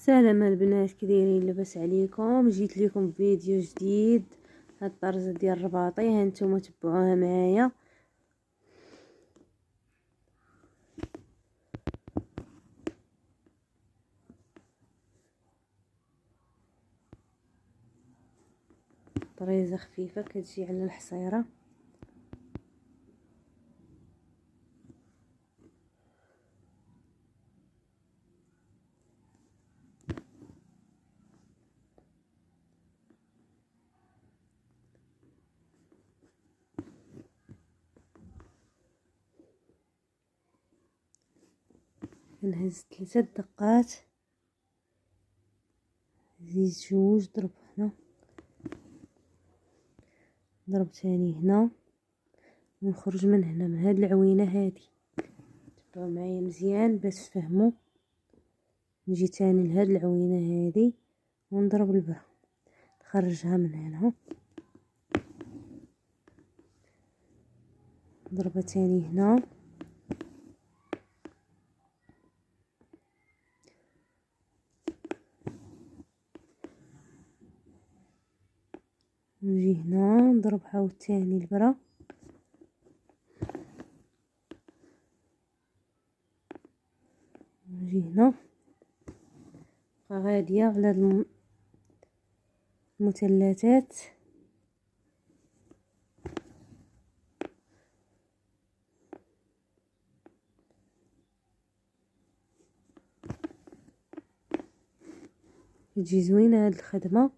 سلام البنات، كي دايرين؟ لاباس عليكم؟ جيت لكم بفيديو جديد. هاد الطرزه ديال الرباطي هانتوما تبعوها معايا. طريزه خفيفه كتجي على الحصيره. كنهز 3 دقات، زيد جوج، ضرب هنا، ضرب تاني هنا، ونخرج من هنا من هاد العوينه هادي. تبعوا معايا مزيان باش تفهموا. نجي تاني لهاد العوينه هادي ونضرب البرة، نخرجها من هنا، ضربة تاني هنا، نجي هنا نضرب عاوتاني البرة، نجي هنا غادية على المثلثات. تجي زوينة هاد الخدمة.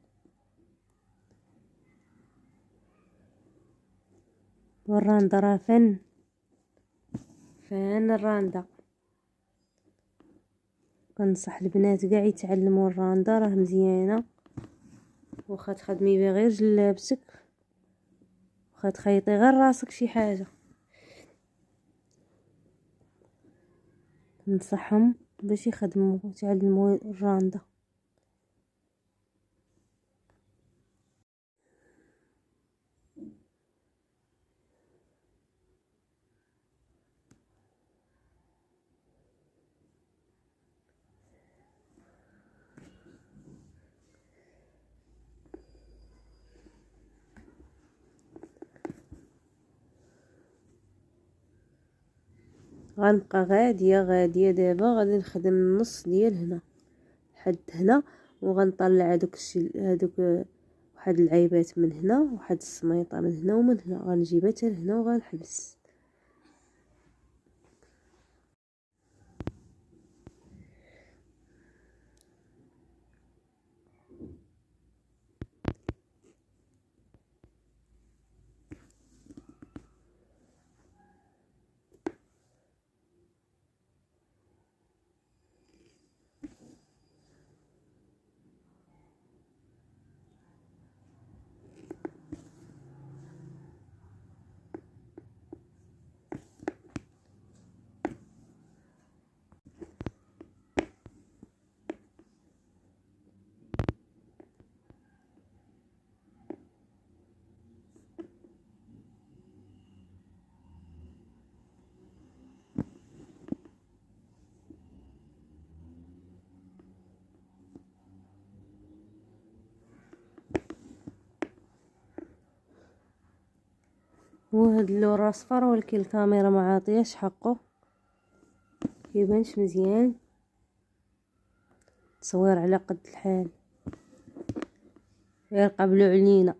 والراندا راه فن الراندا. كنصح البنات كاع يتعلموا الراندا، راه مزيانه. واخا تخدمي بها غير جلابتك، واخا تخيطي غير راسك شي حاجه، ننصحهم باش يخدموا ويتعلموا الراندا. غنبقى غاديه دابا، غادي نخدم النص ديال هنا لحد هنا، وغنطلع هادوك واحد العيبات من هنا، واحد السميطه من هنا ومن هنا، غنجيبها حتى لهنا وغنحبس. وهاد اللون اصفر، ولكن الكاميرا ما عاطياش حقه، كيبانش مزيان. تصوير على قد الحال، غير قبلوا علينا.